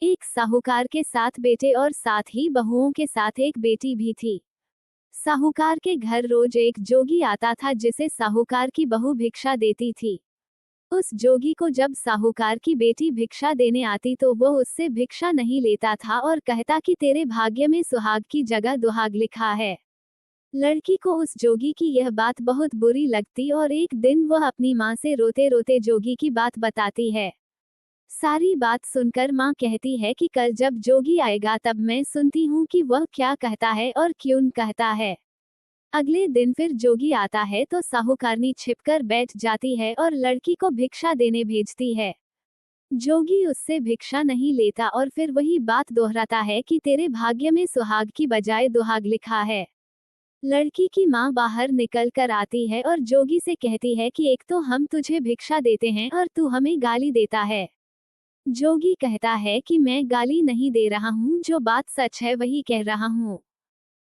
एक साहूकार के 7 बेटे और साथ ही बहुओं के साथ एक बेटी भी थी। साहूकार के घर रोज एक जोगी आता था जिसे साहूकार की बहू भिक्षा देती थी। उस जोगी को जब साहूकार की बेटी भिक्षा देने आती तो वो उससे भिक्षा नहीं लेता था और कहता कि तेरे भाग्य में सुहाग की जगह दुहाग लिखा है। लड़की को उस जोगी की यह बात बहुत बुरी लगती और एक दिन वह अपनी माँ से रोते रोते जोगी की बात बताती है। सारी बात सुनकर माँ कहती है कि कल जब जोगी आएगा तब मैं सुनती हूँ कि वह क्या कहता है और क्यों कहता है। अगले दिन फिर जोगी आता है तो साहूकारनी छिपकर बैठ जाती है और लड़की को भिक्षा देने भेजती है। जोगी उससे भिक्षा नहीं लेता और फिर वही बात दोहराता है कि तेरे भाग्य में सुहाग की बजाय दुहाग लिखा है। लड़की की माँ बाहर निकल कर आती है और जोगी से कहती है कि एक तो हम तुझे भिक्षा देते हैं और तू हमें गाली देता है। जोगी कहता है कि मैं गाली नहीं दे रहा हूँ, जो बात सच है वही कह रहा हूँ।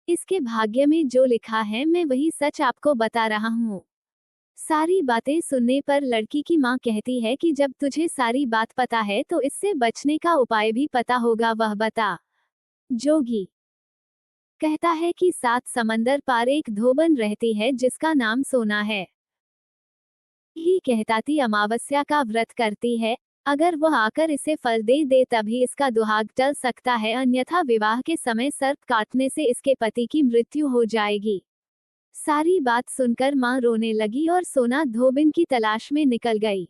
इसके भाग्य में जो लिखा है मैं वही सच आपको बता रहा हूँ। सारी बातें सुनने पर लड़की की माँ कहती है कि जब तुझे सारी बात पता है तो इससे बचने का उपाय भी पता होगा, वह बता। जोगी कहता है कि 7 समंदर पार एक धोबन रहती है जिसका नाम सोना है। ही कहताती अमावस्या का व्रत करती है। अगर वह आकर इसे फल दे दे तभी इसका दुहाग टल सकता है, अन्यथा विवाह के समय सर्प काटने से इसके पति की मृत्यु हो जाएगी। सारी बात सुनकर माँ रोने लगी और सोना धोबिन की तलाश में निकल गई।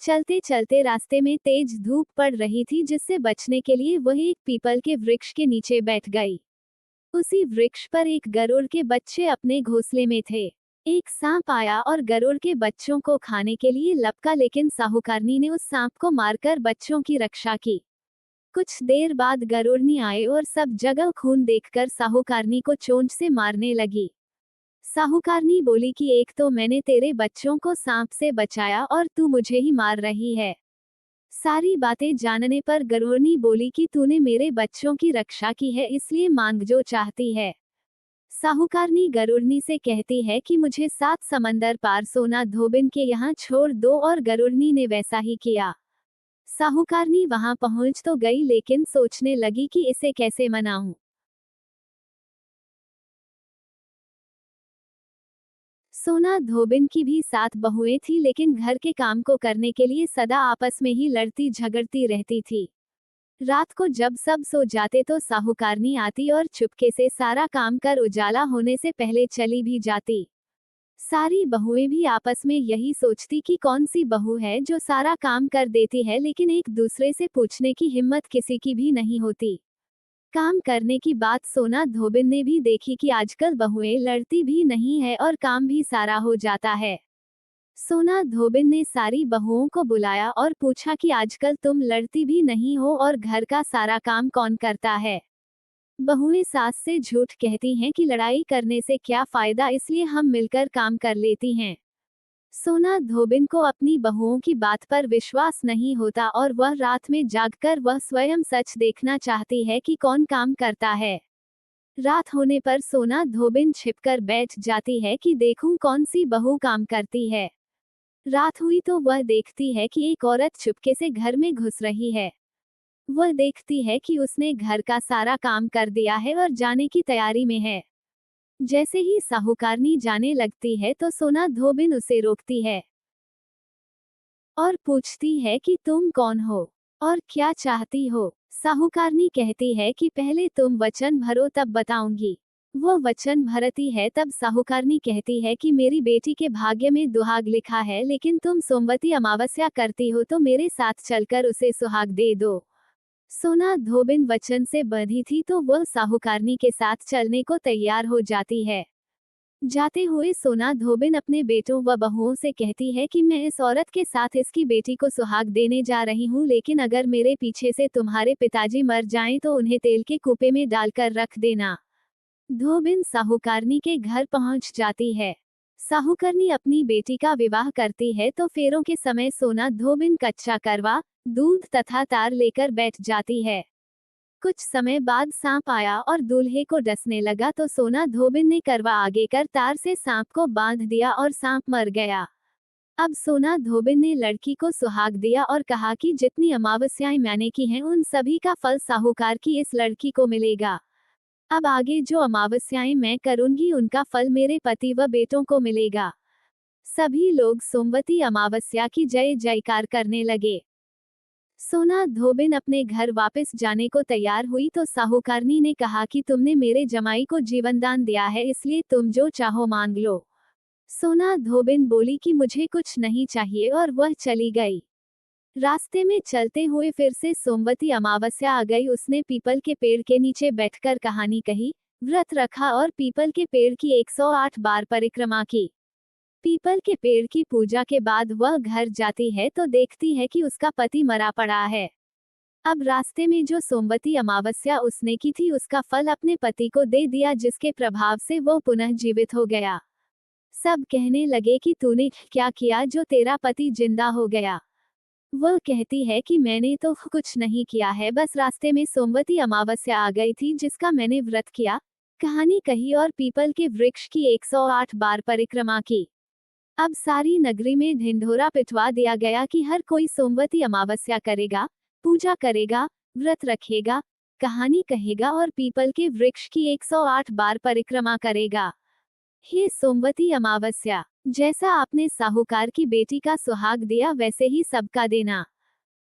चलते चलते रास्ते में तेज धूप पड़ रही थी जिससे बचने के लिए वह एक पीपल के वृक्ष के नीचे बैठ गई। उसी वृक्ष पर एक गरुड़ के बच्चे अपने घोंसले में थे। एक सांप आया और गरुड़ के बच्चों को खाने के लिए लपका, लेकिन साहूकारनी ने उस सांप को मारकर बच्चों की रक्षा की। कुछ देर बाद गरुड़नी आए और सब जगह खून देखकर साहूकारनी को चोंच से मारने लगी। साहूकारनी बोली कि एक तो मैंने तेरे बच्चों को सांप से बचाया और तू मुझे ही मार रही है। सारी बातें जानने पर गरुड़नी बोली कि तूने मेरे बच्चों की रक्षा की है, इसलिए मांग जो चाहती है। साहूकारनी गरुड़नी से कहती है कि मुझे 7 समंदर पार सोना धोबिन के यहाँ छोड़ दो और गरुड़नी ने वैसा ही किया। साहूकारनी वहां पहुंच तो गई लेकिन सोचने लगी कि इसे कैसे मनाऊं। सोना धोबिन की भी 7 बहुएं थी लेकिन घर के काम को करने के लिए सदा आपस में ही लड़ती झगड़ती रहती थी। रात को जब सब सो जाते तो साहूकारनी आती और चुपके से सारा काम कर उजाला होने से पहले चली भी जाती। सारी बहुएं भी आपस में यही सोचती कि कौन सी बहू है जो सारा काम कर देती है, लेकिन एक दूसरे से पूछने की हिम्मत किसी की भी नहीं होती। काम करने की बात सोना धोबिन ने भी देखी कि आजकल बहुएं लड़ती भी नहीं है और काम भी सारा हो जाता है। सोना धोबिन ने सारी बहुओं को बुलाया और पूछा कि आजकल तुम लड़ती भी नहीं हो और घर का सारा काम कौन करता है। बहुएं सास से झूठ कहती हैं कि लड़ाई करने से क्या फायदा, इसलिए हम मिलकर काम कर लेती हैं। सोना धोबिन को अपनी बहुओं की बात पर विश्वास नहीं होता और वह रात में जागकर वह स्वयं सच देखना चाहती है कि कौन काम करता है। रात होने पर सोना धोबिन छिपकर बैठ जाती है कि देखूं कौन सी बहू काम करती है। रात हुई तो वह देखती है कि एक औरत चुपके से घर में घुस रही है। वह देखती है कि उसने घर का सारा काम कर दिया है और जाने की तैयारी में है। जैसे ही साहूकारनी जाने लगती है तो सोना धोबिन उसे रोकती है और पूछती है कि तुम कौन हो और क्या चाहती हो। साहूकारनी कहती है कि पहले तुम वचन भरो तब बताऊंगी। वो वचन भरती है तब साहूकारनी कहती है कि मेरी बेटी के भाग्य में दुहाग लिखा है, लेकिन तुम सोमवती अमावस्या करती हो तो मेरे साथ चलकर उसे सुहाग दे दो। सोना धोबिन वचन से बंधी थी तो वह साहूकारनी के साथ चलने को तैयार हो जाती है। जाते हुए सोना धोबिन अपने बेटों व बहुओं से कहती है कि मैं इस औरत के साथ इसकी बेटी को सुहाग देने जा रही हूँ, लेकिन अगर मेरे पीछे से तुम्हारे पिताजी मर जाएं तो उन्हें तेल के कुपे में डालकर रख देना। धोबिन साहूकारनी के घर पहुंच जाती है। साहूकारनी अपनी बेटी का विवाह करती है तो फेरों के समय सोना धोबिन कच्चा करवा, दूध तथा तार लेकर बैठ जाती है। कुछ समय बाद सांप आया और दूल्हे को डसने लगा तो सोना धोबिन ने करवा आगे कर तार से सांप को बांध दिया और सांप मर गया। अब सोना धोबिन ने लड़की को सुहाग दिया और कहा कि जितनी अमावस्याएं मैंने की हैं उन सभी का फल साहूकार की इस लड़की को मिलेगा। अब आगे जो अमावस्याएं मैं करूंगी उनका फल मेरे पति व बेटों को मिलेगा। सभी लोग सोमवती अमावस्या की जय जयकार करने लगे। सोना धोबिन अपने घर वापस जाने को तैयार हुई तो साहूकारनी ने कहा कि तुमने मेरे जमाई को जीवनदान दिया है, इसलिए तुम जो चाहो मांग लो। सोना धोबिन बोली कि मुझे कुछ नहीं चाहिए और वह चली गई। रास्ते में चलते हुए फिर से सोमवती अमावस्या आ गई। उसने पीपल के पेड़ के नीचे बैठकर कहानी कही, व्रत रखा और पीपल के पेड़ की 108 बार परिक्रमा की। पीपल के पेड़ की पूजा के बाद वह घर जाती है तो देखती है कि उसका पति मरा पड़ा है। अब रास्ते में जो सोमवती अमावस्या उसने की थी उसका फल अपने पति को दे दिया, जिसके प्रभाव से वो पुनः जीवित हो गया। सब कहने लगे कि तूने क्या किया जो तेरा पति जिंदा हो गया। वह कहती है कि मैंने तो कुछ नहीं किया है, बस रास्ते में सोमवती अमावस्या आ गई थी जिसका मैंने व्रत किया, कहानी कही और पीपल के वृक्ष की 108 बार परिक्रमा की। अब सारी नगरी में ढिंढोरा पिटवा दिया गया कि हर कोई सोमवती अमावस्या करेगा, पूजा करेगा, व्रत रखेगा, कहानी कहेगा और पीपल के वृक्ष की 108 बार परिक्रमा करेगा। हे सोमवती अमावस्या, जैसा आपने साहूकार की बेटी का सुहाग दिया वैसे ही सबका देना।